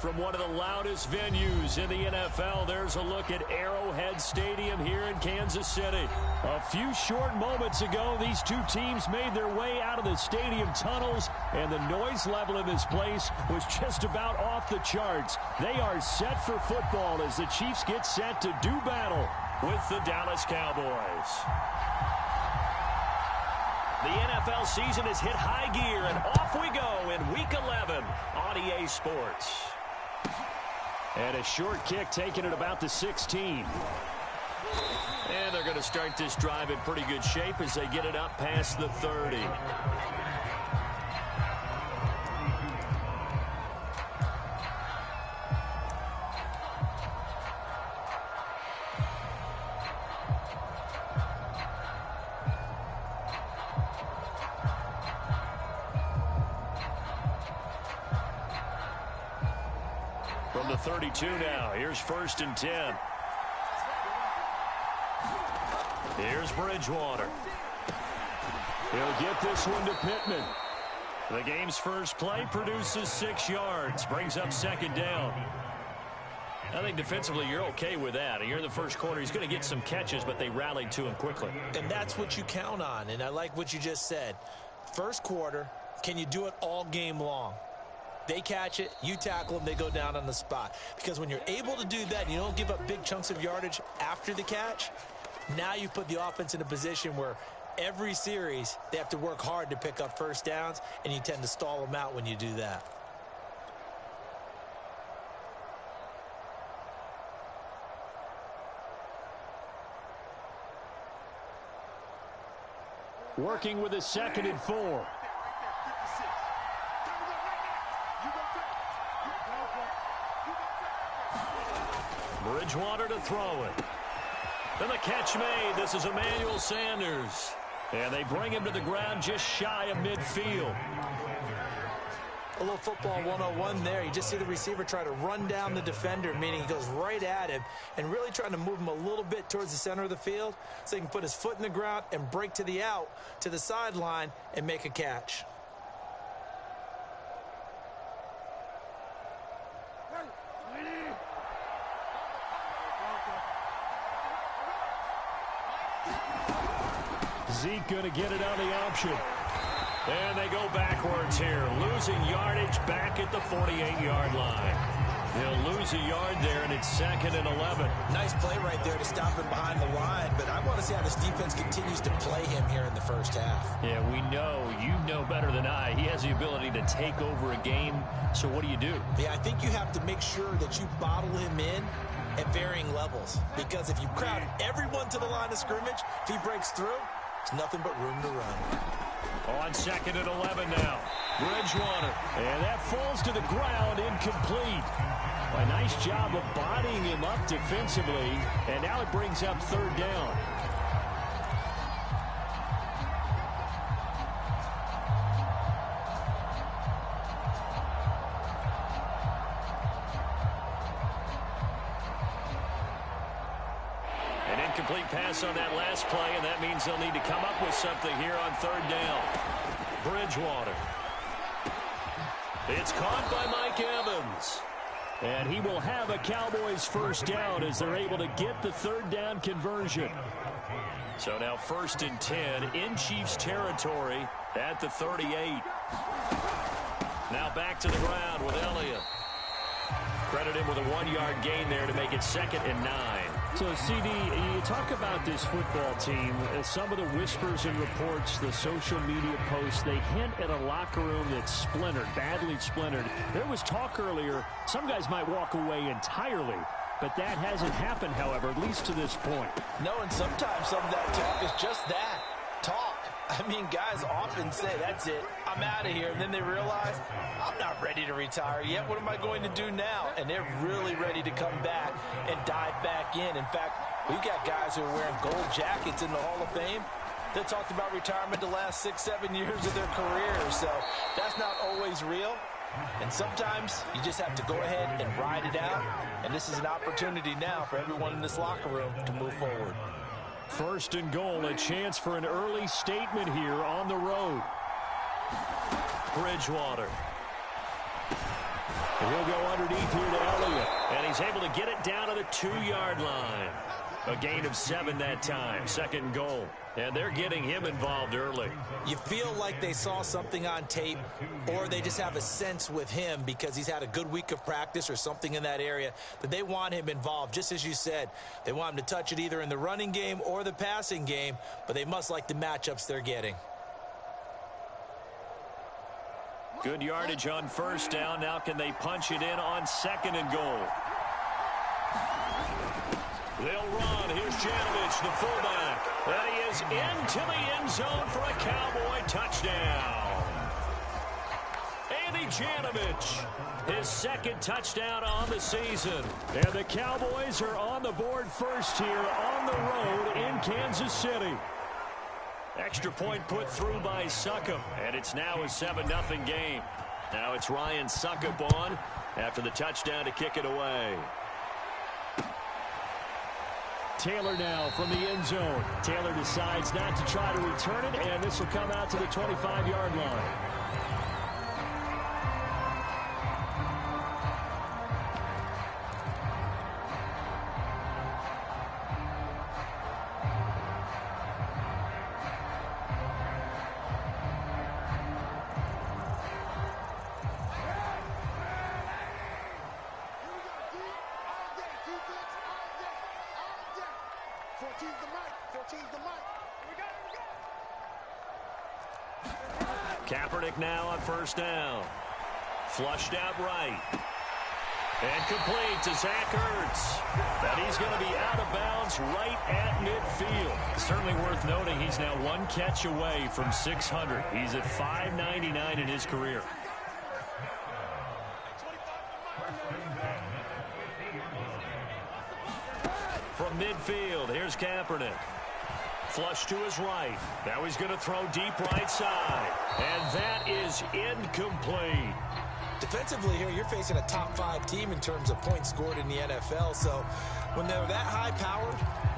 From one of the loudest venues in the NFL, there's a look at Arrowhead Stadium here in Kansas City. A few short moments ago, these two teams made their way out of the stadium tunnels, and the noise level in this place was just about off the charts. They are set for football as the Chiefs get set to do battle with the Dallas Cowboys. The NFL season has hit high gear, and off we go in Week 11 on EA Sports. And a short kick taken at about the 16. And they're going to start this drive in pretty good shape as they get it up past the 30. From the 32 now, here's 1st and 10. Here's Bridgewater. He'll get this one to Pittman. The game's first play produces 6 yards, brings up 2nd down. I think defensively you're okay with that. You're in the first quarter. He's going to get some catches, but they rallied to him quickly. And that's what you count on, and I like what you just said. First quarter, can you do it all game long? They catch it, you tackle them, they go down on the spot. Because when you're able to do that and you don't give up big chunks of yardage after the catch, now you put the offense in a position where every series they have to work hard to pick up first downs, and you tend to stall them out when you do that. Working with a 2nd and 4. Bridgewater to throw it. And the catch made. This is Emmanuel Sanders. And they bring him to the ground just shy of midfield. A little football 101 there. You just see the receiver try to run down the defender, meaning he goes right at him and really trying to move him a little bit towards the center of the field so he can put his foot in the ground and break to the out, to the sideline, and make a catch. Zeke going to get it on the option. And they go backwards here, losing yardage back at the 48-yard line. They'll lose a yard there, and it's 2nd and 11. Nice play right there to stop him behind the line, but I want to see how this defense continues to play him here in the first half. Yeah, we know. You know better than I. He has the ability to take over a game, so what do you do? Yeah, I think you have to make sure that you bottle him in at varying levels, because if you crowd everyone to the line of scrimmage, if he breaks through, it's nothing but room to run. On 2nd and 11 now. Bridgewater. And that falls to the ground, incomplete. A nice job of bodying him up defensively. And now it brings up 3rd down. Incomplete pass on that last play, and that means they'll need to come up with something here on 3rd down. Bridgewater. It's caught by Mike Evans. And he will have a Cowboys first down as they're able to get the 3rd down conversion. So now 1st and 10 in Chiefs territory at the 38. Now back to the ground with Elliott. Credit him with a 1-yard gain there to make it 2nd and 9. So, CD, you talk about this football team. Some of the whispers and reports, the social media posts, they hint at a locker room that's splintered, badly splintered. There was talk earlier, some guys might walk away entirely. But that hasn't happened, however, at least to this point. No, and sometimes some of that talk is just that, talk. I mean, guys often say, that's it, I'm out of here. And then they realize, I'm not ready to retire yet. What am I going to do now? And they're really ready to come back and dive back in. In fact, we've got guys who are wearing gold jackets in the Hall of Fame that talked about retirement the last 6-7 years of their careers. So that's not always real. And sometimes you just have to go ahead and ride it out. And this is an opportunity now for everyone in this locker room to move forward. 1st and goal, a chance for an early statement here on the road. Bridgewater. He'll go underneath here to Elliott. And he's able to get it down to the 2-yard line. A gain of 7 that time. Second and goal. And they're getting him involved early. You feel like they saw something on tape, or they just have a sense with him because he's had a good week of practice or something in that area that they want him involved. Just as you said, they want him to touch it either in the running game or the passing game, but they must like the matchups they're getting. Good yardage on first down. Now can they punch it in on second and goal? They'll run. Here's Janovich, the fullback. And he is into the end zone for a Cowboy touchdown. Andy Janovich, his second touchdown on the season. And the Cowboys are on the board first here on the road in Kansas City. Extra point put through by Succop, and it's now a 7-0 game. Now it's Ryan Succop on after the touchdown to kick it away. Taylor now from the end zone. Taylor decides not to try to return it, and this will come out to the 25-yard line. Kaepernick now on first down. Flushed out right. And complete to Zach Ertz. And he's going to be out of bounds right at midfield. Certainly worth noting he's now one catch away from 600. He's at 599 in his career. From midfield, here's Kaepernick. Flush to his right. Now he's going to throw deep right side. And that is incomplete. Defensively here, you're facing a top 5 team in terms of points scored in the NFL. So when they're that high powered,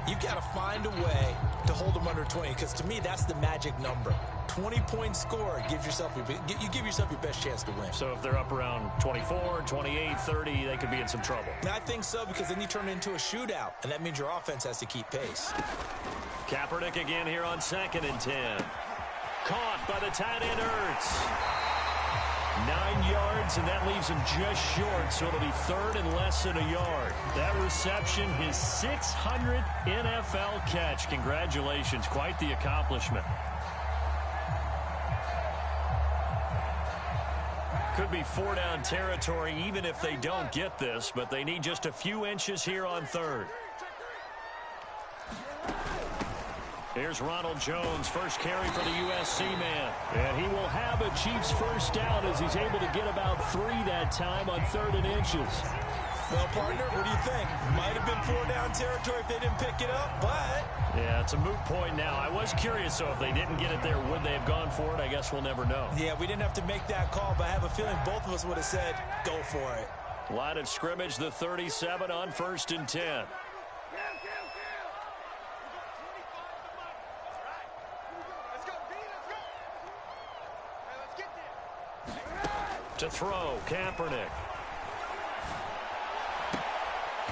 you've got to find a way to hold them under 20. Because to me, that's the magic number. 20 points scored gives yourself you give yourself your best chance to win. So if they're up around 24, 28, 30, they could be in some trouble. I think so, because then you turn it into a shootout, and that means your offense has to keep pace. Kaepernick again here on 2nd and 10. Caught by the tight end Ertz. 9 yards, and that leaves him just short, so it'll be 3rd and less than a yard. That reception, his 600th NFL catch. Congratulations, quite the accomplishment. Could be 4-down territory even if they don't get this, but they need just a few inches here on 3rd. Here's Ronald Jones, first carry for the USC man. And he will have a Chiefs first down as he's able to get about 3 that time on 3rd and inches. Well, partner, what do you think? Might have been 4-down territory if they didn't pick it up, but... Yeah, it's a moot point now. I was curious, so if they didn't get it there, would they have gone for it? I guess we'll never know. Yeah, we didn't have to make that call, but I have a feeling both of us would have said, go for it. Line of scrimmage, the 37 on 1st and 10. To throw, Kaepernick.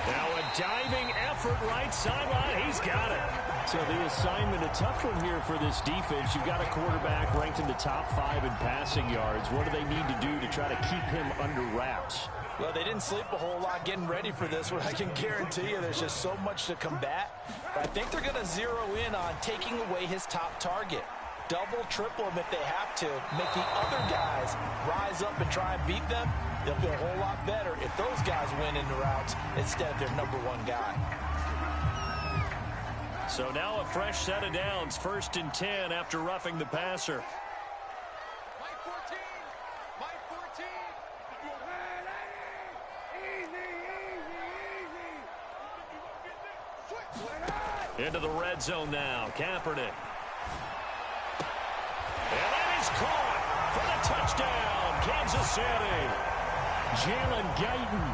Now a diving effort right sideline. He's got it. So the assignment, a tough one here for this defense. You've got a quarterback ranked in the top 5 in passing yards. What do they need to do to try to keep him under wraps? Well, they didn't sleep a whole lot getting ready for this one. I can guarantee you there's just so much to combat. But I think they're going to zero in on taking away his top target. Double, triple him if they have to. Make the other guys rise up and try and beat them. They'll feel a whole lot better if those guys win in the routes instead of their number 1 guy. So now a fresh set of downs. 1st and 10 after roughing the passer. Mike 14. Mike 14. Easy. Into the red zone now. Kaepernick. And that is caught for the touchdown, Kansas City. Jalen Guyton,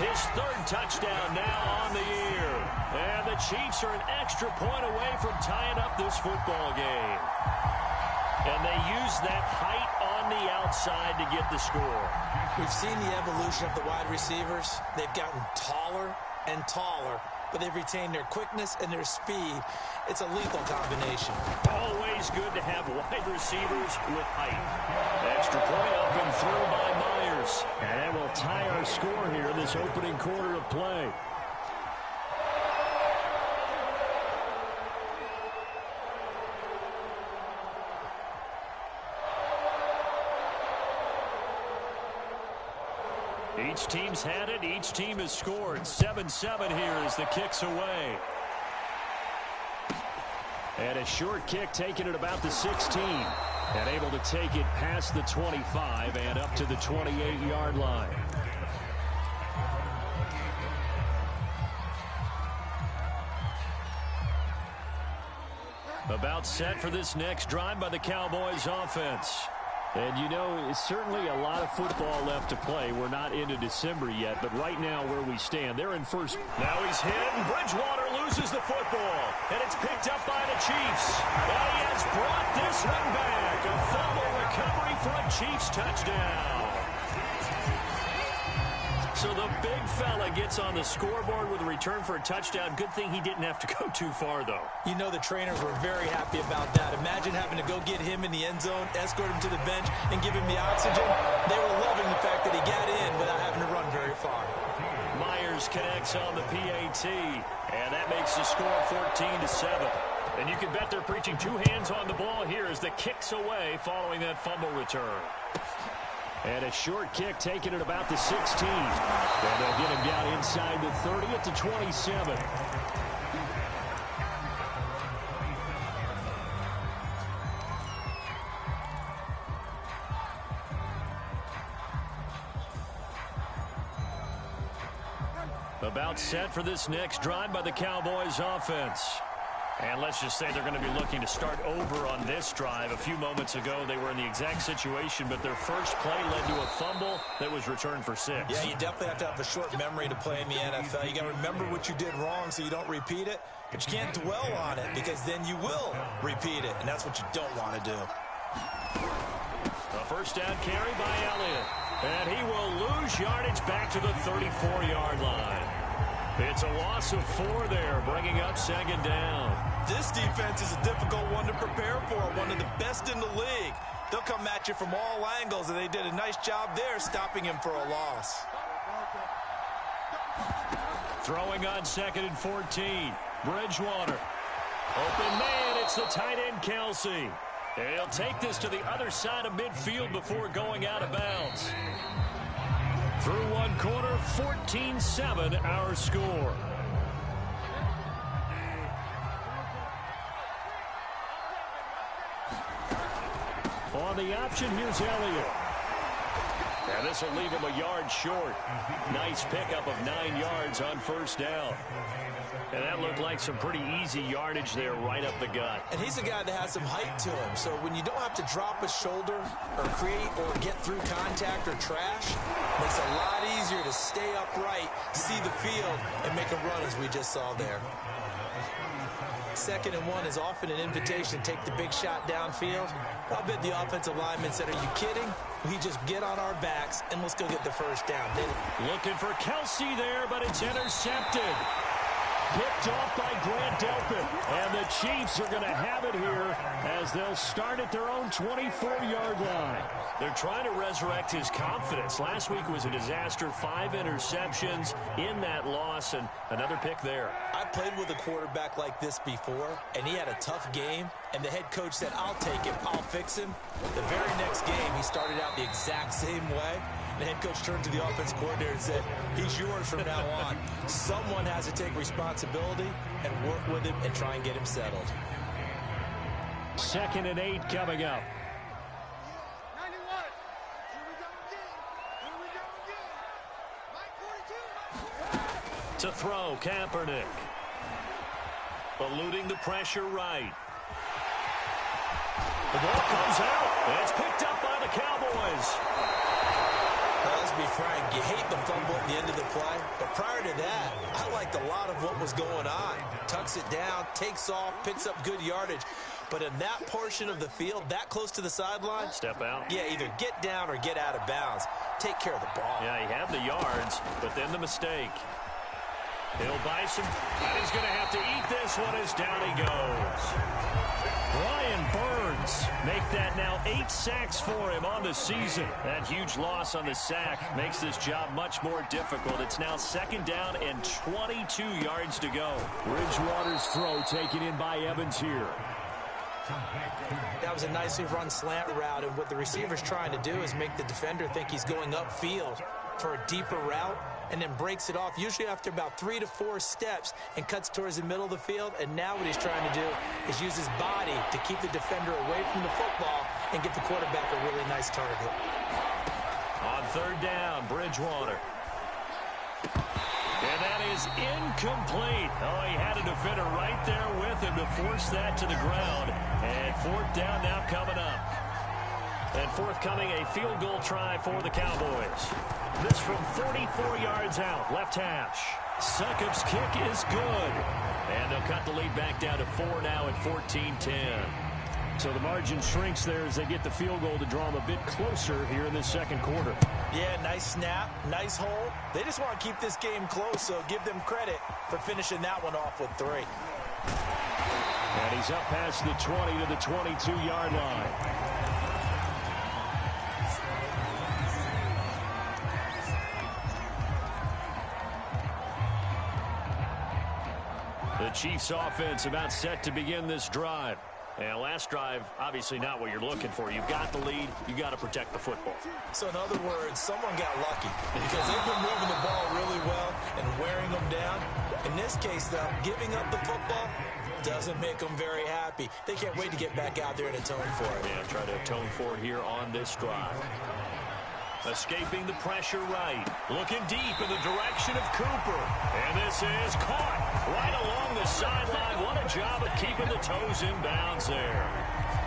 his 3rd touchdown now on the year. And the Chiefs are an extra point away from tying up this football game. And they use that height on on the outside to get the score. We've seen the evolution of the wide receivers. They've gotten taller and taller, but they've retained their quickness and their speed. It's a lethal combination. Always good to have wide receivers with height. Extra point up and through by Myers. And that will tie our score here in this opening quarter of play. Each team's had it. Each team has scored. 7-7 here as the kick's away. And a short kick taken at about the 16. And able to take it past the 25 and up to the 28-yard line. About set for this next drive by the Cowboys offense. And, you know, it's certainly a lot of football left to play. We're not into December yet, but right now where we stand, they're in first. Now he's hit, and Bridgewater loses the football. And it's picked up by the Chiefs. And he has brought this one back. A fumble recovery for a Chiefs touchdown. So the big fella gets on the scoreboard with a return for a touchdown. Good thing he didn't have to go too far, though. You know the trainers were very happy about that. Imagine having to go get him in the end zone, escort him to the bench, and give him the oxygen. They were loving the fact that he got in without having to run very far. Myers connects on the PAT, and that makes the score 14-7. And you can bet they're preaching two hands on the ball here as the kick's away following that fumble return. And a short kick taken at about the 16. And they'll get him down inside the 30 at the 27. About set for this next drive by the Cowboys offense. And let's just say they're going to be looking to start over on this drive. A few moments ago, they were in the exact situation, but their first play led to a fumble that was returned for 6. Yeah, you definitely have to have a short memory to play in the NFL. You got to remember what you did wrong so you don't repeat it, but you can't dwell on it because then you will repeat it, and that's what you don't want to do. A first down carry by Elliott, and he will lose yardage back to the 34-yard line. It's a loss of 4 there, bringing up second down. This defense is a difficult one to prepare for, one of the best in the league. They'll come at you from all angles, and they did a nice job there stopping him for a loss. Throwing on 2nd and 14. Bridgewater. Open man, it's the tight end Kelsey. He'll take this to the other side of midfield before going out of bounds. Through one quarter, 14-7 our score. On the option, here's Elliott. And this will leave him a yard short. Nice pickup of 9 yards on first down. And that looked like some pretty easy yardage there right up the gut. And he's a guy that has some height to him. So when you don't have to drop a shoulder or create or get through contact or trash, it's a lot easier to stay upright, see the field, and make a run as we just saw there. 2nd and 1 is often an invitation to take the big shot downfield. I bet the offensive linemen said, are you kidding? We just get on our backs and let's go get the first down. Looking for Kelsey there, but it's intercepted. Picked off by Grant Delpit. And the Chiefs are going to have it here as they'll start at their own 24-yard line. They're trying to resurrect his confidence. Last week was a disaster. 5 interceptions in that loss, and another pick there. I played with a quarterback like this before, and he had a tough game, and the head coach said, I'll take him, I'll fix him. The very next game, he started out the exact same way. The head coach turned to the offense coordinator and said, he's yours from now on. Someone has to take responsibility and work with him and try and get him settled. 2nd and 8 coming up. To throw, Kaepernick. Eluding the pressure right. The ball comes out, and it's picked up by the Cowboys. Well, let's be frank, you hate the fumble at the end of the play, but prior to that, I liked a lot of what was going on. Tucks it down, takes off, picks up good yardage. But in that portion of the field, that close to the sideline, step out. Yeah, either get down or get out of bounds. Take care of the ball. Yeah, he had the yards, but then the mistake. He'll buy some, and he's going to have to eat this one as down he goes. Brian Burns make that now 8 sacks for him on the season. That huge loss on the sack makes this job much more difficult. It's now 2nd down and 22 yards to go. Bridgewater's throw taken in by Evans here. That was a nicely run slant route, and what the receiver's trying to do is make the defender think he's going upfield for a deeper route, and then breaks it off, usually after about 3 to 4 steps, and cuts towards the middle of the field. And now what he's trying to do is use his body to keep the defender away from the football and give the quarterback a really nice target. On 3rd down, Bridgewater. And that is incomplete. Oh, he had a defender right there with him to force that to the ground. And 4th down now coming up. And forthcoming, a field goal try for the Cowboys. This from 44 yards out, left hash. Succop's kick is good. And they'll cut the lead back down to 4 now at 14-10. So the margin shrinks there as they get the field goal to draw them a bit closer here in this 2nd quarter. Yeah, nice snap, nice hole. They just want to keep this game close, so give them credit for finishing that one off with 3. And he's up past the 20 to the 22-yard line. The Chiefs offense about set to begin this drive. And last drive, obviously not what you're looking for. You've got the lead. You've got to protect the football. So in other words, someone got lucky because they've been moving the ball really well and wearing them down. In this case, though, giving up the football doesn't make them very happy. They can't wait to get back out there and atone for it. Yeah, try to atone for it here on this drive. Escaping the pressure right. Looking deep in the direction of Cooper. And this is caught right along the sideline. What a job of keeping the toes in bounds there.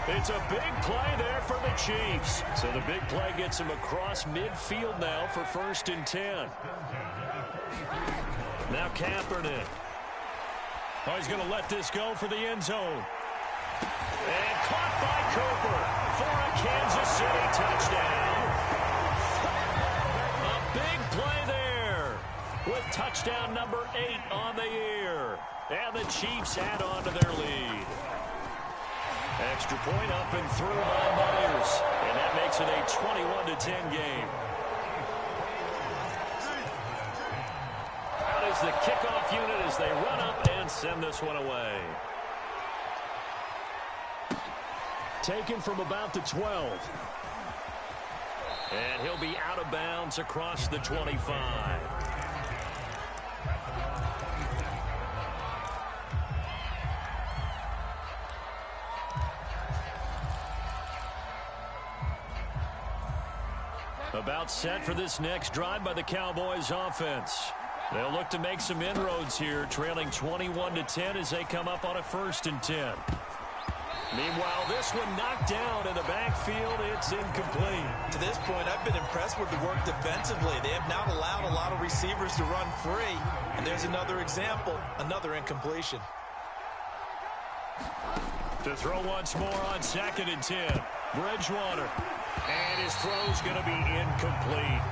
It's a big play there for the Chiefs. So the big play gets him across midfield now for 1st and 10. Now Kaepernick. Oh, he's going to let this go for the end zone. And caught by Cooper for a Kansas City touchdown. Big play there with touchdown number 8 on the year. And the Chiefs add on to their lead. Extra point up and through by Myers. And that makes it a 21-10 game. Out is the kickoff unit as they run up and send this one away. Taken from about the 12. And he'll be out of bounds across the 25. About set for this next drive by the Cowboys offense. They'll look to make some inroads here, trailing 21-10 as they come up on a 1st and 10. Meanwhile, this one knocked down in the backfield. It's incomplete. To this point, I've been impressed with the work defensively. They have not allowed a lot of receivers to run free. And there's another example, another incompletion. To throw once more on 2nd and 10. Bridgewater. And his throw's going to be incomplete.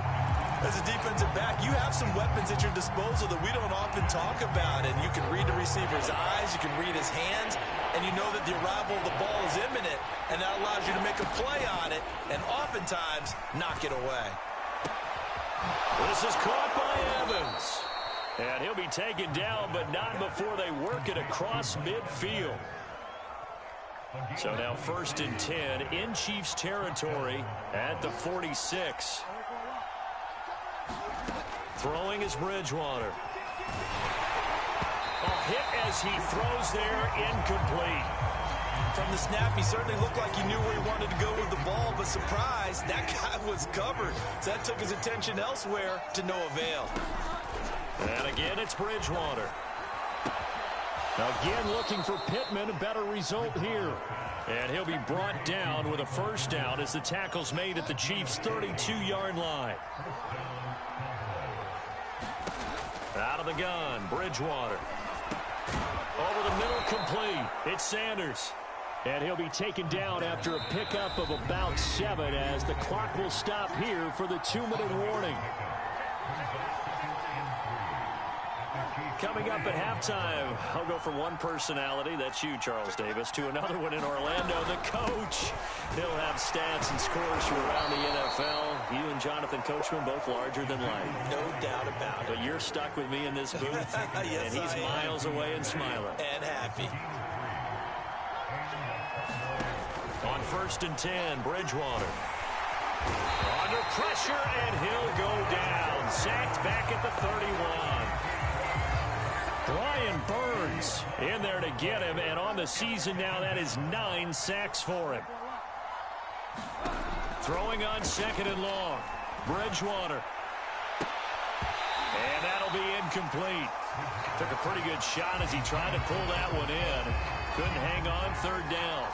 As a defensive back, you have some weapons at your disposal that we don't often talk about. And you can read the receiver's eyes, you can read his hands, and you know that the arrival of the ball is imminent, and that allows you to make a play on it and oftentimes knock it away. This is caught by Evans. And he'll be taken down, but not before they work it across midfield. So now 1st and 10 in Chiefs territory at the 46. Throwing is Bridgewater. A hit as he throws there, incomplete. From the snap, he certainly looked like he knew where he wanted to go with the ball, but surprise, that guy was covered. So that took his attention elsewhere to no avail. And again, it's Bridgewater. Again, looking for Pittman, a better result here. And he'll be brought down with a 1st down as the tackle's made at the Chiefs' 32-yard line. Out of the gun, Bridgewater. Over the middle, complete. It's Sanders. And he'll be taken down after a pickup of about 7 as the clock will stop here for the 2-minute warning. Coming up at halftime, I'll go from one personality, that's you, Charles Davis, to another one in Orlando, the coach. He'll have stats and scores from around the NFL. You and Jonathan Coachman both larger than life. No doubt about it. But you're stuck with me in this booth, yes, and he's miles away and smiling. And happy. On 1st and 10, Bridgewater. Under pressure, and he'll go down. Sacked back at the 31. Brian Burns in there to get him, and on the season now, that is 9 sacks for him. Throwing on 2nd and long. Bridgewater. And that'll be incomplete. Took a pretty good shot as he tried to pull that one in. Couldn't hang on 3rd down.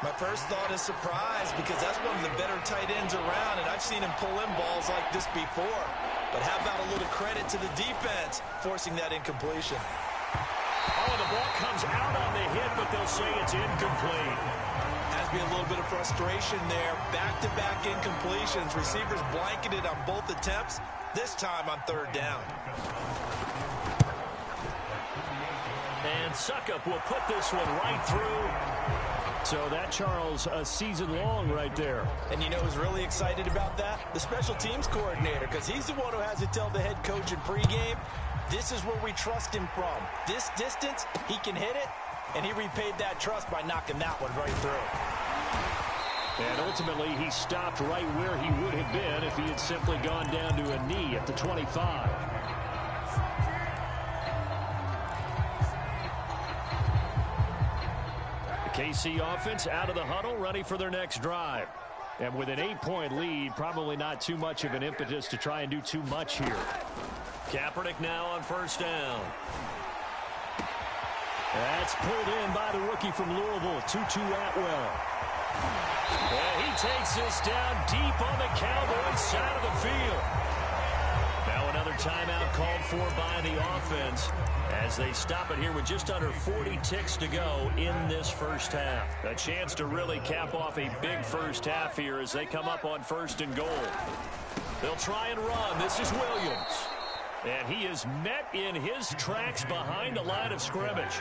My first thought is surprise because that's one of the better tight ends around, and I've seen him pull in balls like this before. But how about a little credit to the defense forcing that incompletion? Oh, the ball comes out on the hit, but they'll say it's incomplete. Has to be a little bit of frustration there. Back-to-back incompletions. Receivers blanketed on both attempts, this time on 3rd down. And Suckup will put this one right through. So that, Charles, a season long right there. And you know who's really excited about that? The special teams coordinator, because he's the one who has to tell the head coach in pregame, this is where we trust him from. This distance, he can hit it, and he repaid that trust by knocking that one right through. And ultimately, he stopped right where he would have been if he had simply gone down to a knee at the 25. KC offense out of the huddle, ready for their next drive. And with an 8-point lead, probably not too much of an impetus to try and do too much here. Kaepernick now on 1st down. That's pulled in by the rookie from Louisville, Tutu Atwell. And he takes this down deep on the Cowboys side of the field. Now another timeout called for by the offense as they stop it here with just under 40 ticks to go in this first half. A chance to really cap off a big first half here as they come up on 1st and goal. They'll try and run. This is Williams. And he is met in his tracks behind the line of scrimmage.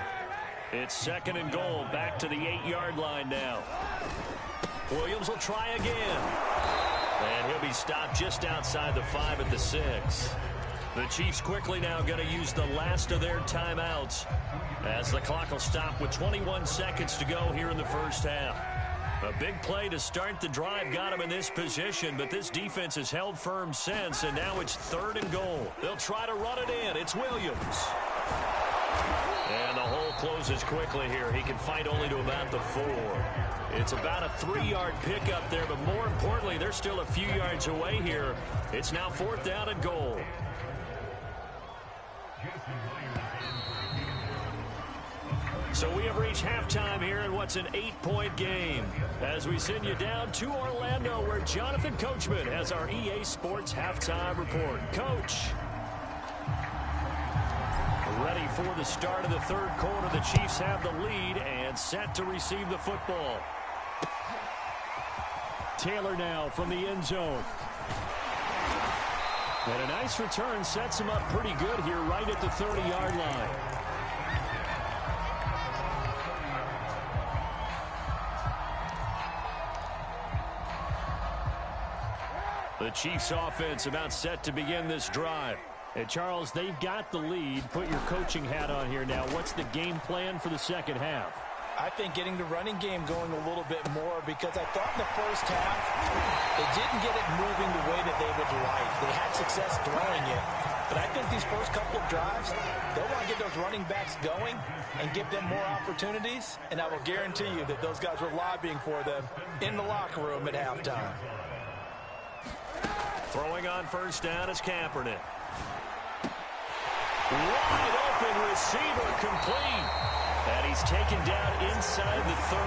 It's 2nd and goal, back to the 8-yard line now. Williams will try again. And he'll be stopped just outside the 5 at the 6. The Chiefs quickly now going to use the last of their timeouts as the clock will stop with 21 seconds to go here in the first half. A big play to start the drive got him in this position, but this defense has held firm since, and now it's 3rd and goal. They'll try to run it in. It's Williams. And the hole closes quickly here. He can fight only to about the 4. It's about a 3-yard pickup there, but more importantly, they're still a few yards away here. It's now 4th down and goal. So we have reached halftime here in what's an 8-point game as we send you down to Orlando where Jonathan Coachman has our EA Sports halftime report. Coach. Ready for the start of the 3rd quarter. The Chiefs have the lead and set to receive the football. Taylor now from the end zone. And a nice return sets him up pretty good here right at the 30-yard line. The Chiefs offense about set to begin this drive. And Charles, they've got the lead. Put your coaching hat on here now. What's the game plan for the second half? I think getting the running game going a little bit more because I thought in the first half they didn't get it moving the way that they would like. They had success throwing it. But I think these first couple of drives, they'll want to get those running backs going and give them more opportunities. And I will guarantee you that those guys were lobbying for them in the locker room at halftime. Throwing on 1st down is Kaepernick. Wide open receiver complete. And he's taken down inside the 30.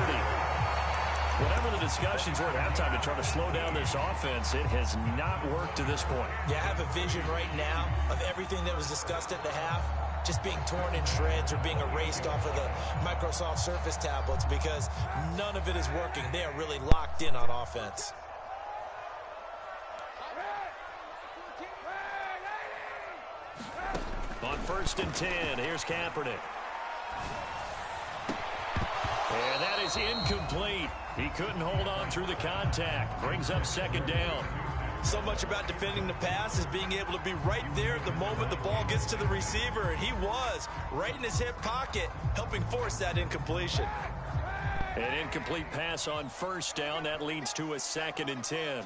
Whatever the discussions were at halftime to try to slow down this offense, it has not worked to this point. Yeah, I have a vision right now of everything that was discussed at the half. just being torn in shreds or being erased off of the Microsoft Surface tablets because none of it is working. They are really locked in on offense. On 1st and 10, here's Kaepernick. And that is incomplete. He couldn't hold on through the contact. Brings up 2nd down. So much about defending the pass is being able to be right there at the moment the ball gets to the receiver, and he was right in his hip pocket, helping force that incompletion. An incomplete pass on 1st down. That leads to a 2nd and 10.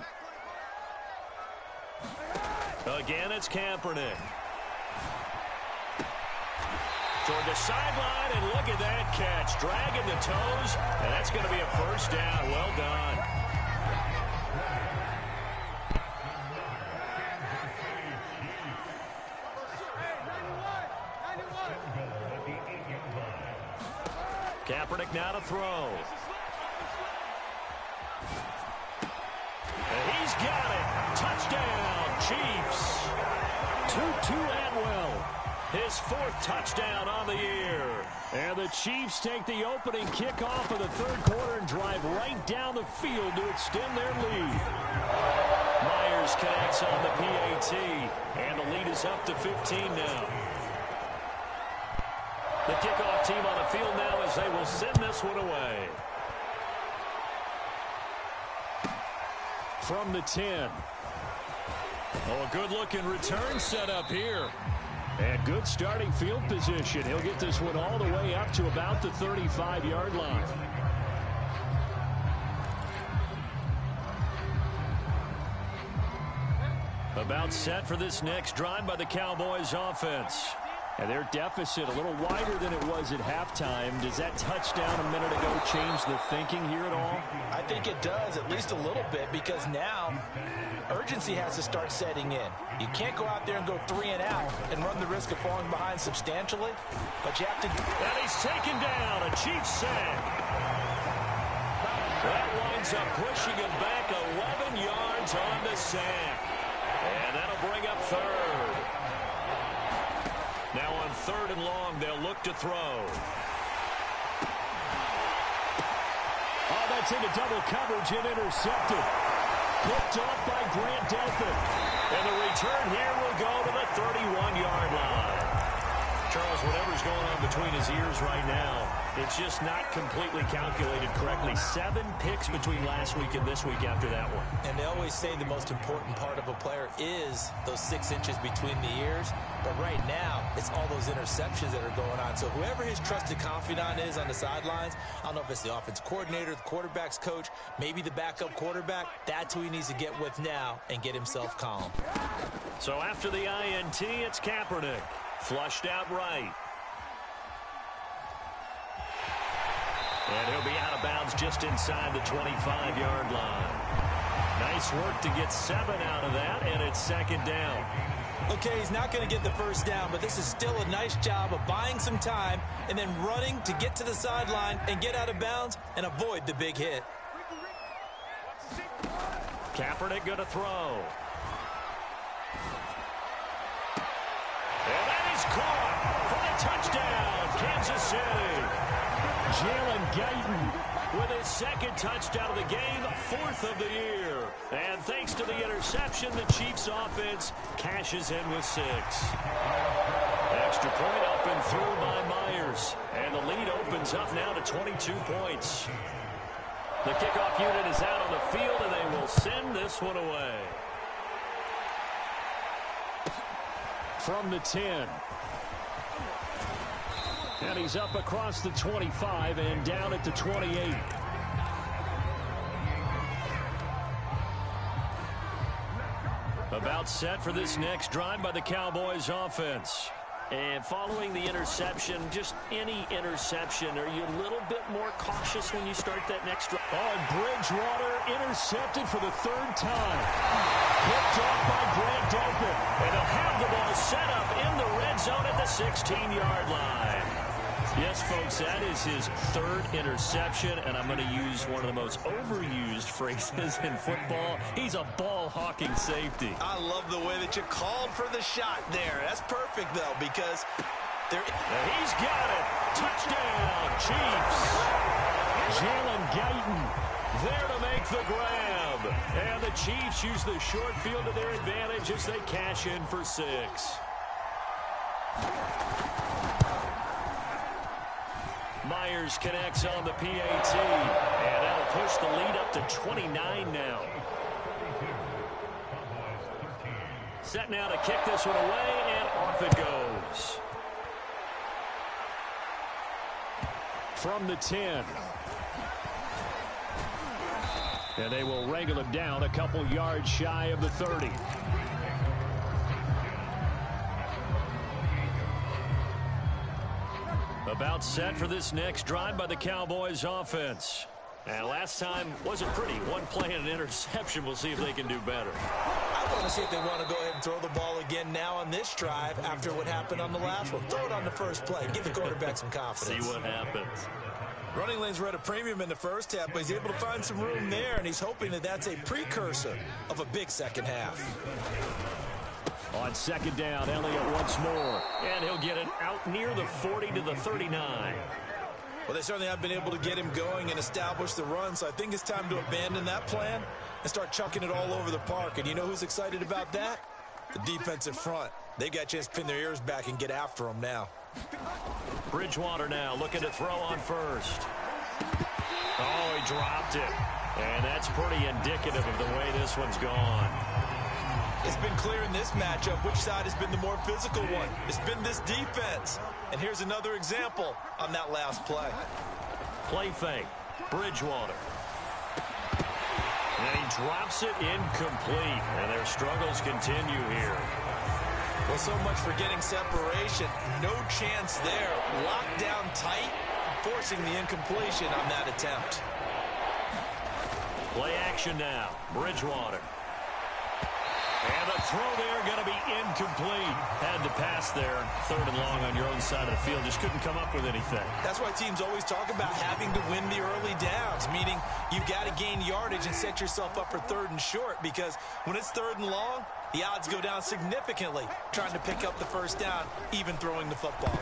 Again, it's Kaepernick. Toward the sideline, and look at that catch. Dragging the toes, and that's going to be a 1st down. Well done. Kaepernick now to throw. And he's got it. Touchdown, Chiefs. Tutu Atwell. His 4th touchdown on the year. And the Chiefs take the opening kickoff of the 3rd quarter and drive right down the field to extend their lead. Myers connects on the PAT, and the lead is up to 15 now. The kickoff team on the field now as they will send this one away. From the 10. Oh, a good-looking return set up here. And good starting field position. He'll get this one all the way up to about the 35-yard line. About set for this next drive by the Cowboys offense. And their deficit a little wider than it was at halftime. Does that touchdown a minute ago change the thinking here at all? I think it does, at least a little bit, because now urgency has to start setting in. You can't go out there and go 3 and out and run the risk of falling behind substantially, but you have to. And he's taken down, a Chiefs sack. That winds up pushing him back 11 yards on the sack. And that'll bring up 3rd. Now on 3rd and long, they'll look to throw. Oh, that's into double coverage and intercepted. Picked off by Grant Delpit. And the return here will go to the 31-yard line. Charles, whatever's going on between his ears right now, it's just not completely calculated correctly. 7 picks between last week and this week after that one. And they always say the most important part of a player is those 6 inches between the ears. But right now, it's all those interceptions that are going on. So whoever his trusted confidant is on the sidelines, I don't know if it's the offense coordinator, the quarterback's coach, maybe the backup quarterback, that's who he needs to get with now and get himself calm. So after the INT, it's Kaepernick. Flushed out right. And he'll be out of bounds just inside the 25-yard line. Nice work to get 7 out of that, and it's 2nd down. Okay, he's not going to get the 1st down, but this is still a nice job of buying some time and then running to get to the sideline and get out of bounds and avoid the big hit. Kaepernick going to throw. And that is caught for the touchdown, Kansas City. Jalen Guyton with his 2nd touchdown of the game, 4th of the year. And thanks to the interception, the Chiefs offense cashes in with 6. Extra point up and through by Myers. And the lead opens up now to 22 points. The kickoff unit is out on the field, and they will send this one away. From the 10. And he's up across the 25 and down at the 28. About set for this next drive by the Cowboys offense. And following the interception, just any interception, are you a little bit more cautious when you start that next drive? Oh, and Bridgewater intercepted for the 3rd time. Picked off by Grant Delpit. And they'll have the ball set up in the red zone at the 16-yard line. Yes, folks, that is his 3rd interception, and I'm going to use one of the most overused phrases in football. He's a ball-hawking safety. I love the way that you called for the shot there. That's perfect, though, because He's got it. Touchdown, Chiefs. Jalen Guyton there to make the grab. And the Chiefs use the short field to their advantage as they cash in for 6. Myers connects on the PAT. And that'll push the lead up to 29 now. Set now to kick this one away, and off it goes. From the 10. And they will wrangle him down a couple yards shy of the 30. About set for this next drive by the Cowboys offense. And last time wasn't pretty. One play and an interception. We'll see if they can do better. I want to see if they want to go ahead and throw the ball again now on this drive after what happened on the last one. Throw it on the first play. Give the quarterback some confidence. See what happens. Running lanes were at a premium in the first half, but he's able to find some room there, and he's hoping that that's a precursor of a big second half. On second down, Elliott once more. And he'll get it out near the 40 to the 39. Well, they certainly have been able to get him going and establish the run, so I think it's time to abandon that plan and start chucking it all over the park. And you know who's excited about that? The defensive front. They got a chance to pin their ears back and get after him now. Bridgewater now looking to throw on first. Oh, he dropped it. And that's pretty indicative of the way this one's gone. It's been clear in this matchup which side has been the more physical one. It's been this defense. And here's another example on that last play. Play fake. Bridgewater. And he drops it incomplete. And their struggles continue here. Well, so much for getting separation. No chance there. Locked down tight, forcing the incompletion on that attempt. Play action now. Bridgewater. And the throw there going to be incomplete. Had to pass there. 3rd and long on your own side of the field. Just couldn't come up with anything. That's why teams always talk about having to win the early downs, meaning you've got to gain yardage and set yourself up for 3rd and short, because when it's 3rd and long, the odds go down significantly trying to pick up the first down, even throwing the football.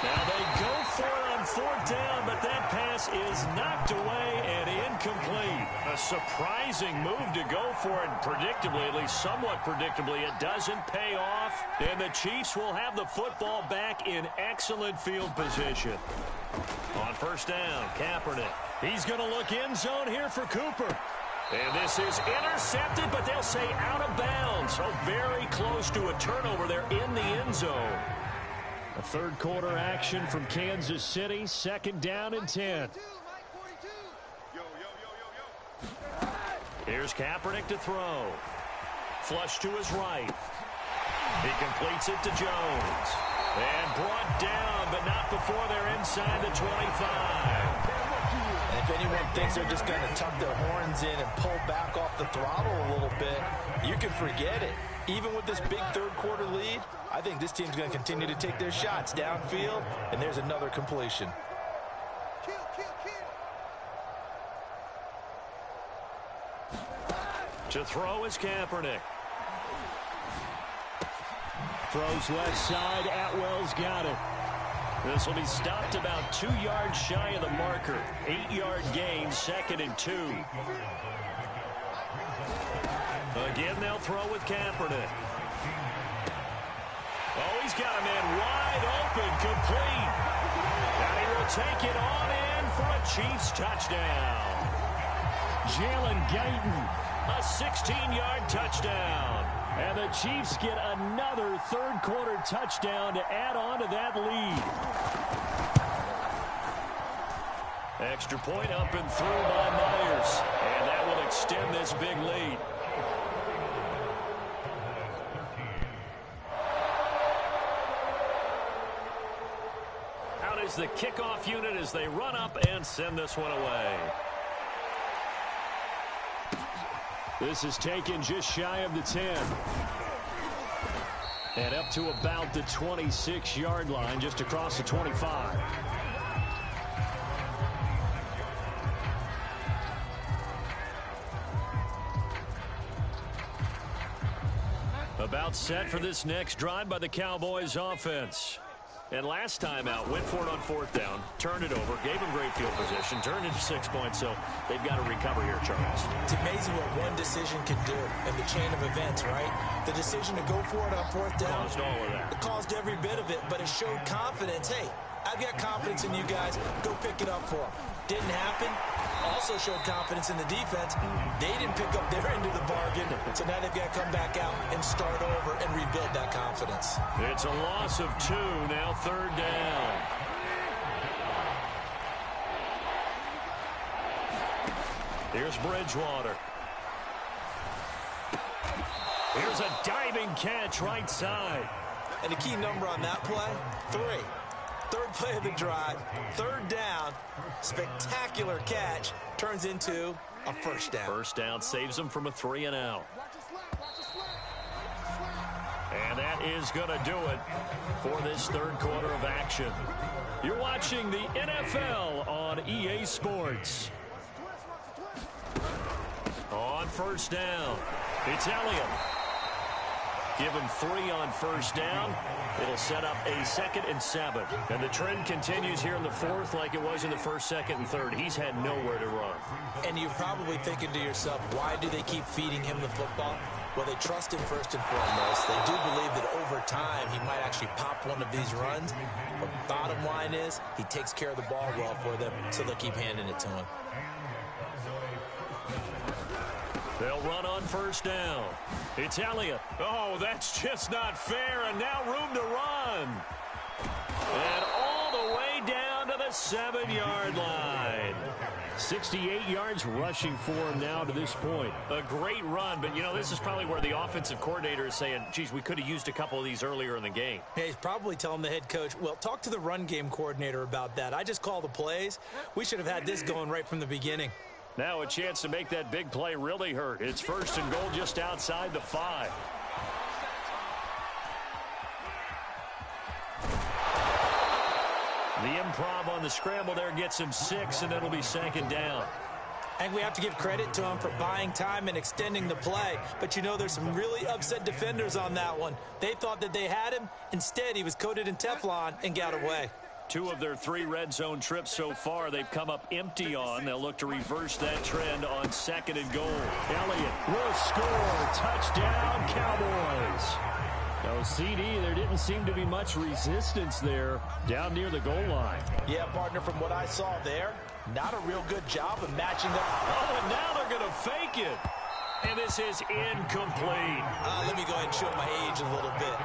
Now they go for it on 4th down, but that pass is knocked away and incomplete. A surprising move to go for it, predictably, at least somewhat predictably. It doesn't pay off, and the Chiefs will have the football back in excellent field position. On 1st down, Kaepernick. He's going to look end zone here for Cooper. And this is intercepted, but they'll say out of bounds. So very close to a turnover there in the end zone. A 3rd quarter action from Kansas City. 2nd down and 10. Here's Kaepernick to throw. Flush to his right. He completes it to Jones. And brought down, but not before they're inside the 25. And if anyone thinks they're just going to tuck their horns in and pull back off the throttle a little bit, you can forget it. Even with this big 3rd quarter lead, I think this team's going to continue to take their shots downfield, and there's another completion. To throw is Kaepernick. Throws left side. Atwell's got it. This will be stopped about 2 yards shy of the marker. 8-yard gain, 2nd and 2. Again, they'll throw with Kaepernick. Oh, he's got a man wide open, complete. And he will take it on in for a Chiefs touchdown. Jalen Guyton, a 16-yard touchdown. And the Chiefs get another 3rd quarter touchdown to add on to that lead. Extra point up and through by Myers. And that will extend this big lead. Out is the kickoff unit as they run up and send this one away. This is taken just shy of the 10. And up to about the 26-yard line, just across the 25. About set for this next drive by the Cowboys offense. And last time out, went for it on 4th down, turned it over, gave him great field position, turned into 6 points, so they've got to recover here, Charles. It's amazing what one decision can do in the chain of events, right? The decision to go for it on 4th down. Caused all of that. It caused every bit of it, but it showed confidence. Hey, I've got confidence in you guys. Go pick it up for them. Didn't happen. Also showed confidence in the defense. They didn't pick up their end of the bargain, so now they've got to come back out and start over and rebuild that confidence. It's a loss of 2, now 3rd down. Here's Bridgewater. Here's a diving catch right side. And the key number on that play, 3. 3rd play of the drive, 3rd down, spectacular catch, turns into a 1st down. 1st down saves them from a 3 and out. And that is going to do it for this 3rd quarter of action. You're watching the NFL on EA Sports. On 1st down, it's Elliott. Give him 3 on 1st down. It'll set up a 2nd and 7. And the trend continues here in the 4th like it was in the 1st, 2nd, and 3rd. He's had nowhere to run. And you're probably thinking to yourself, why do they keep feeding him the football? Well, they trust him first and foremost. They do believe that over time he might actually pop one of these runs. But bottom line is he takes care of the ball well for them, so they'll keep handing it to him. They'll run on 1st down. It's Elliott. Oh, that's just not fair, and now room to run. And all the way down to the 7-yard line. 68 yards rushing for him now to this point. A great run, but, you know, this is probably where the offensive coordinator is saying, geez, we could have used a couple of these earlier in the game. Hey, he's probably telling the head coach, well, talk to the run game coordinator about that. I just call the plays. We should have had this going right from the beginning. Now a chance to make that big play really hurt. It's 1st and goal just outside the 5. The improv on the scramble there gets him 6, and it'll be 2nd down. And we have to give credit to him for buying time and extending the play. But, you know, there's some really upset defenders on that one. They thought that they had him. Instead, he was coated in Teflon and got away. 2 of their 3 red zone trips so far, they've come up empty on. They'll look to reverse that trend on 2nd and goal. Elliott will score. Touchdown, Cowboys. No, CD, there didn't seem to be much resistance there down near the goal line. Yeah, partner, from what I saw there, not a real good job of matching up. Oh, and now they're going to fake it. And this is incomplete. Let me go ahead and show my age a little bit.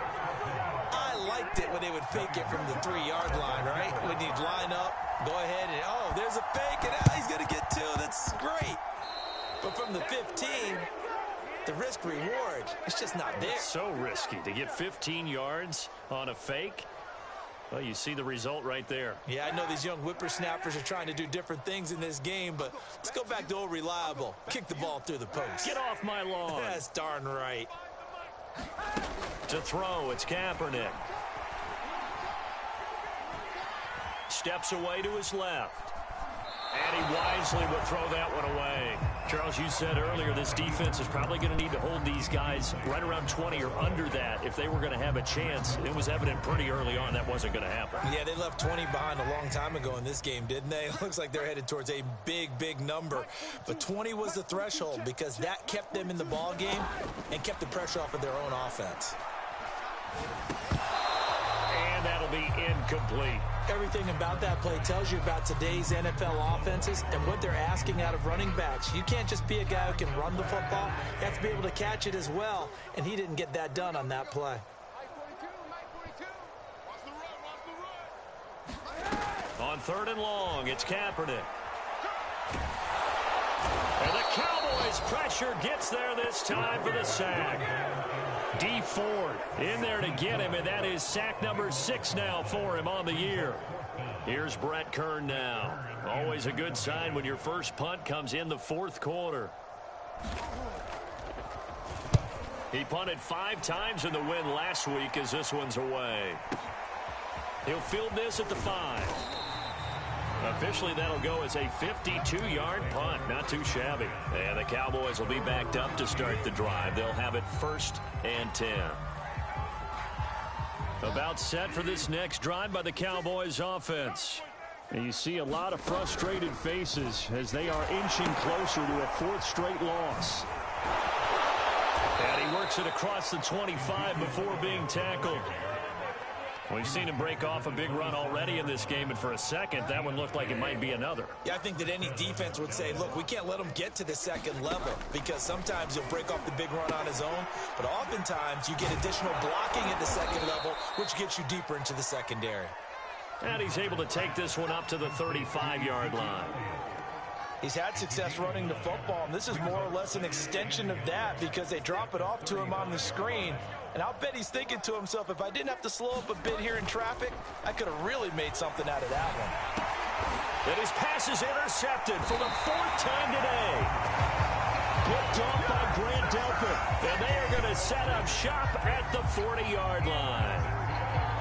I liked it when they would fake it from the 3-yard line, right? When you'd line up, go ahead and, oh, there's a fake, and now he's going to get 2. That's great. But from the 15, the risk-reward, it's just not there. It's so risky to get 15 yards on a fake. Well, you see the result right there. Yeah, I know these young whippersnappers are trying to do different things in this game, but let's go back to old reliable. Kick the ball through the post. Get off my lawn. That's darn right. To throw, it's Kaepernick. Steps away to his left. And he wisely will throw that one away. Charles, you said earlier this defense is probably going to need to hold these guys right around 20 or under that if they were going to have a chance. It was evident pretty early on that wasn't going to happen. Yeah, they left 20 behind a long time ago in this game, didn't they? It looks like they're headed towards a big, big number. But 20 was the threshold because that kept them in the ball game and kept the pressure off of their own offense. And that'll be incomplete. Everything about that play tells you about today's NFL offenses and what they're asking out of running backs. You can't just be a guy who can run the football. You have to be able to catch it as well, and he didn't get that done on that play. On 3rd and long, it's Kaepernick. And the Cowboys pressure gets there this time for the sack. D Ford in there to get him, and that is sack number 6 now for him on the year. Here's Brett Kern now. Always a good sign when your first punt comes in the 4th quarter. He punted 5 times in the win last week as this one's away. He'll field this at the 5. Officially, that'll go as a 52-yard punt. Not too shabby. And the Cowboys will be backed up to start the drive. They'll have it 1st and 10. About set for this next drive by the Cowboys offense. And you see a lot of frustrated faces as they are inching closer to a fourth straight loss. And he works it across the 25 before being tackled. We've seen him break off a big run already in this game, and for a second, that one looked like it might be another. Yeah, I think that any defense would say, look, we can't let him get to the second level because sometimes he'll break off the big run on his own, but oftentimes you get additional blocking at the second level, which gets you deeper into the secondary. And he's able to take this one up to the 35-yard line. He's had success running the football, and this is more or less an extension of that because they drop it off to him on the screen. And I'll bet he's thinking to himself, if I didn't have to slow up a bit here in traffic, I could have really made something out of that one. And his pass is intercepted for the fourth time today. Picked off by Grant Delpit. And they are going to set up shop at the 40-yard line.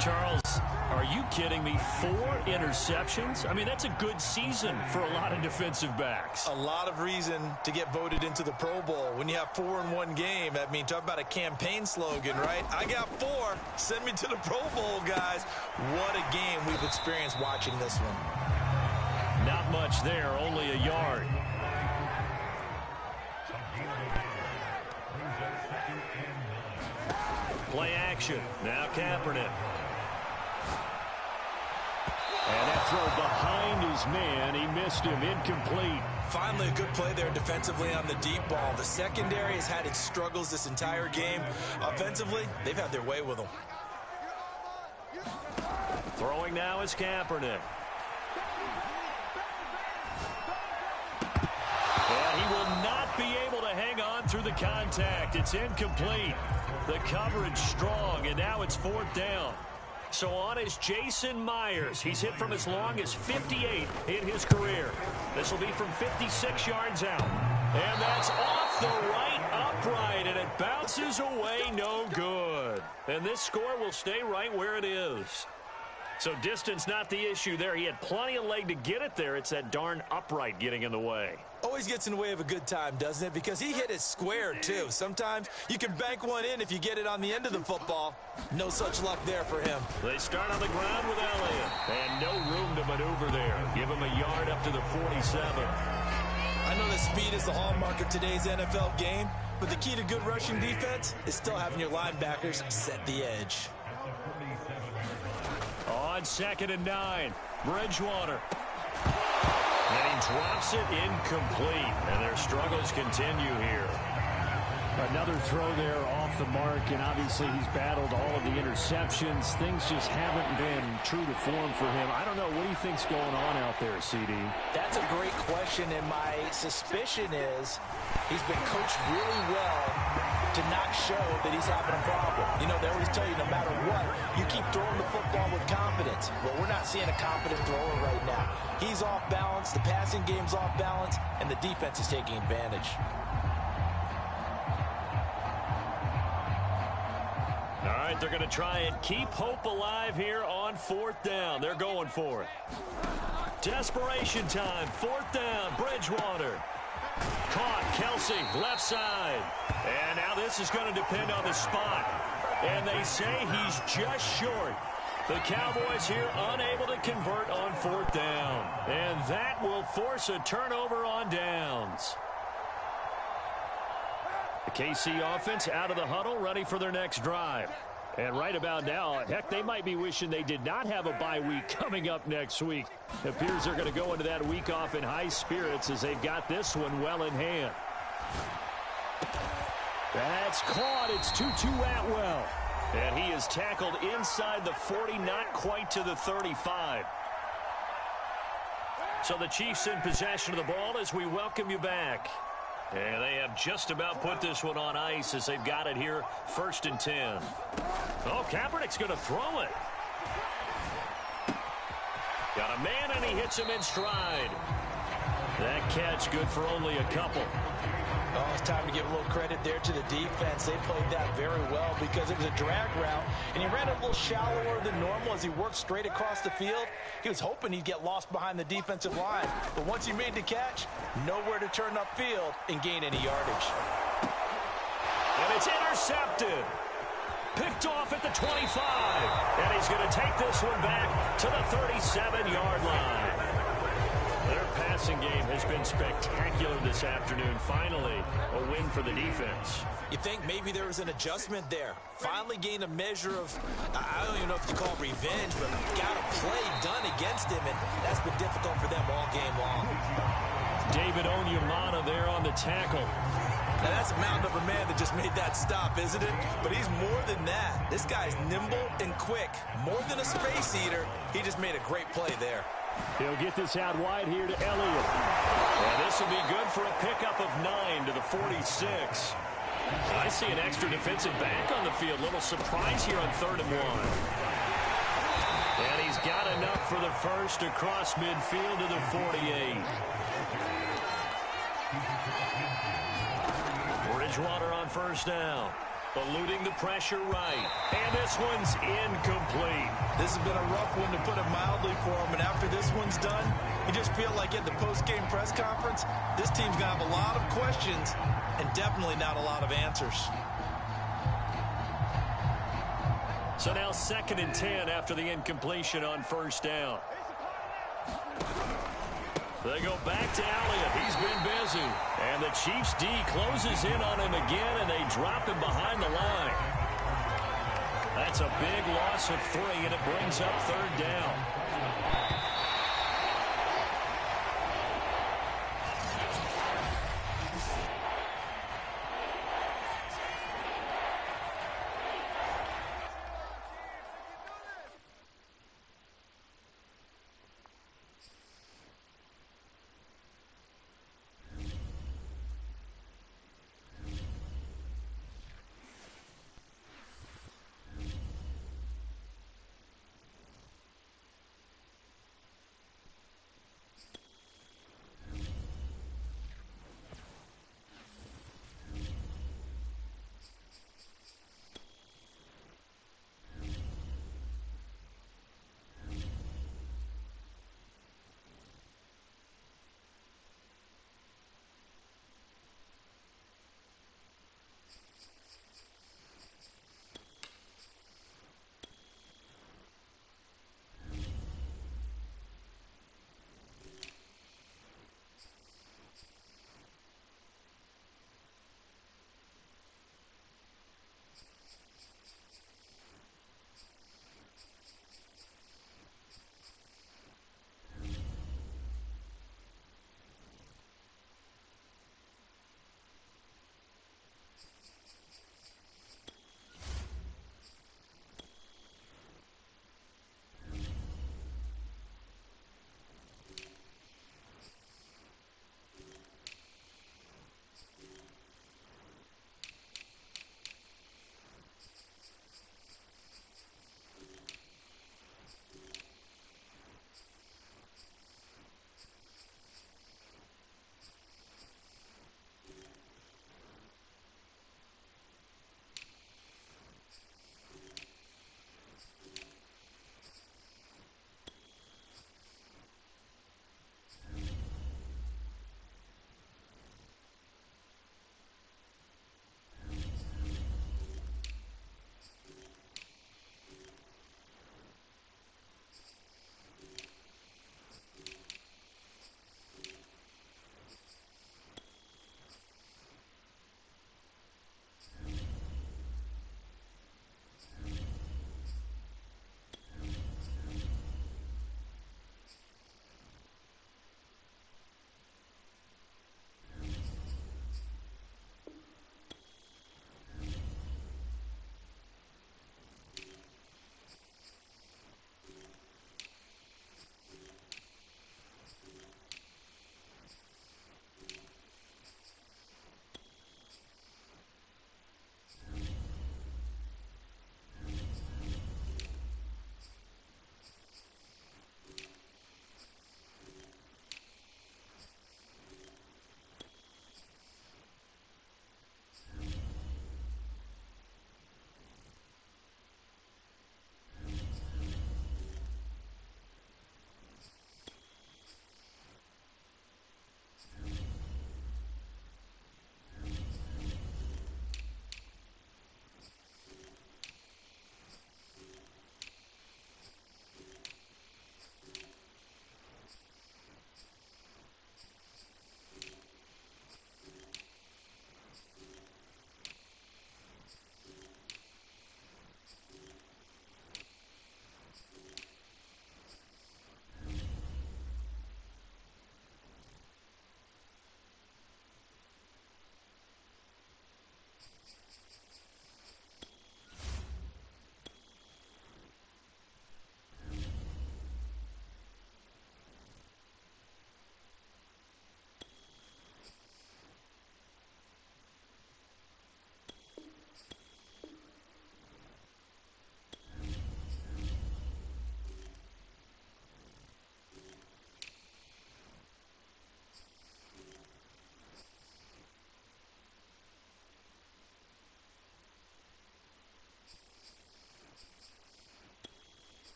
Charles, are you kidding me? 4 interceptions? I mean, that's a good season for a lot of defensive backs. A lot of reason to get voted into the Pro Bowl. When you have 4 in one game, I mean, talk about a campaign slogan, right? I got 4. Send me to the Pro Bowl, guys. What a game we've experienced watching this one. Not much there, only a yard. Play action. Now Kaepernick. And that throw behind his man. He missed him. Incomplete. Finally, a good play there defensively on the deep ball. The secondary has had its struggles this entire game. Offensively, they've had their way with them. Throwing now is Kaepernick. And he will not be able to hang on through the contact. It's incomplete. The coverage strong, and now it's 4th down. So on is Jason Myers. He's hit from as long as 58 in his career. This will be from 56 yards out. And that's off the right upright, and it bounces away no good. And this score will stay right where it is. So distance not the issue there. He had plenty of leg to get it there. It's that darn upright getting in the way. Always gets in the way of a good time, doesn't it? Because he hit it square, too. Sometimes you can bank one in if you get it on the end of the football. No such luck there for him. They start on the ground with Elliott. And no room to maneuver there. Give him a yard up to the 47. I know that speed is the hallmark of today's NFL game, but the key to good rushing defense is still having your linebackers set the edge. On 2nd and 9, Bridgewater. And he drops it incomplete. And their struggles continue here. Another throw there off the mark, and obviously he's battled all of the interceptions. Things just haven't been true to form for him. I don't know. What do you think's going on out there, CD? That's a great question, and my suspicion is he's been coached really well to not show that he's having a problem. You know, they always tell you no matter what, you keep throwing the football with confidence. Well, we're not seeing a confident thrower right now. He's off balance, the passing game's off balance, and the defense is taking advantage. All right, they're going to try and keep hope alive here on 4th down. They're going for it. Desperation time, 4th down, Bridgewater. Caught, Kelsey, left side. And now this is going to depend on the spot. And they say he's just short. The Cowboys here unable to convert on 4th down. And that will force a turnover on downs. The KC offense out of the huddle, ready for their next drive. And right about now, heck, they might be wishing they did not have a bye week coming up next week. It appears they're going to go into that week off in high spirits as they've got this one well in hand. That's caught. It's Tutu Atwell. And he is tackled inside the 40, not quite to the 35. So the Chiefs in possession of the ball as we welcome you back. And they have just about put this one on ice as they've got it here, 1st and 10. Oh, Kaepernick's going to throw it. Got a man, and he hits him in stride. That catch good for only a couple. Oh, it's time to give a little credit there to the defense. They played that very well because it was a drag route, and he ran a little shallower than normal as he worked straight across the field. He was hoping he'd get lost behind the defensive line, but once he made the catch, nowhere to turn upfield and gain any yardage. And it's intercepted. Picked off at the 25. He's going to take this one back to the 37-yard line. Their passing game has been spectacular this afternoon. Finally, a win for the defense. You think maybe there was an adjustment there. Finally gained a measure of, I don't even know if you call it revenge, but got a play done against him, and that's been difficult for them all game long. David Onyemata there on the tackle. Now, that's a mountain of a man that just made that stop, isn't it? But he's more than that. This guy's nimble and quick. More than a space eater, he just made a great play there. He'll get this out wide here to Elliott. And this will be good for a pickup of 9 to the 46. I see an extra defensive back on the field. Little surprise here on 3rd and 1. And he's got enough for the first across midfield to the 48. Bridgewater on 1st down. Eluding the pressure right. And this one's incomplete. This has been a rough one, to put it mildly, for him. And after this one's done, you just feel like at the post-game press conference, this team's going to have a lot of questions and definitely not a lot of answers. So now 2nd and 10 after the incompletion on 1st down. They go back to Elliott. He's been busy. And the Chiefs D closes in on him again, and they drop him behind the line. That's a big loss of 3, and it brings up 3rd down.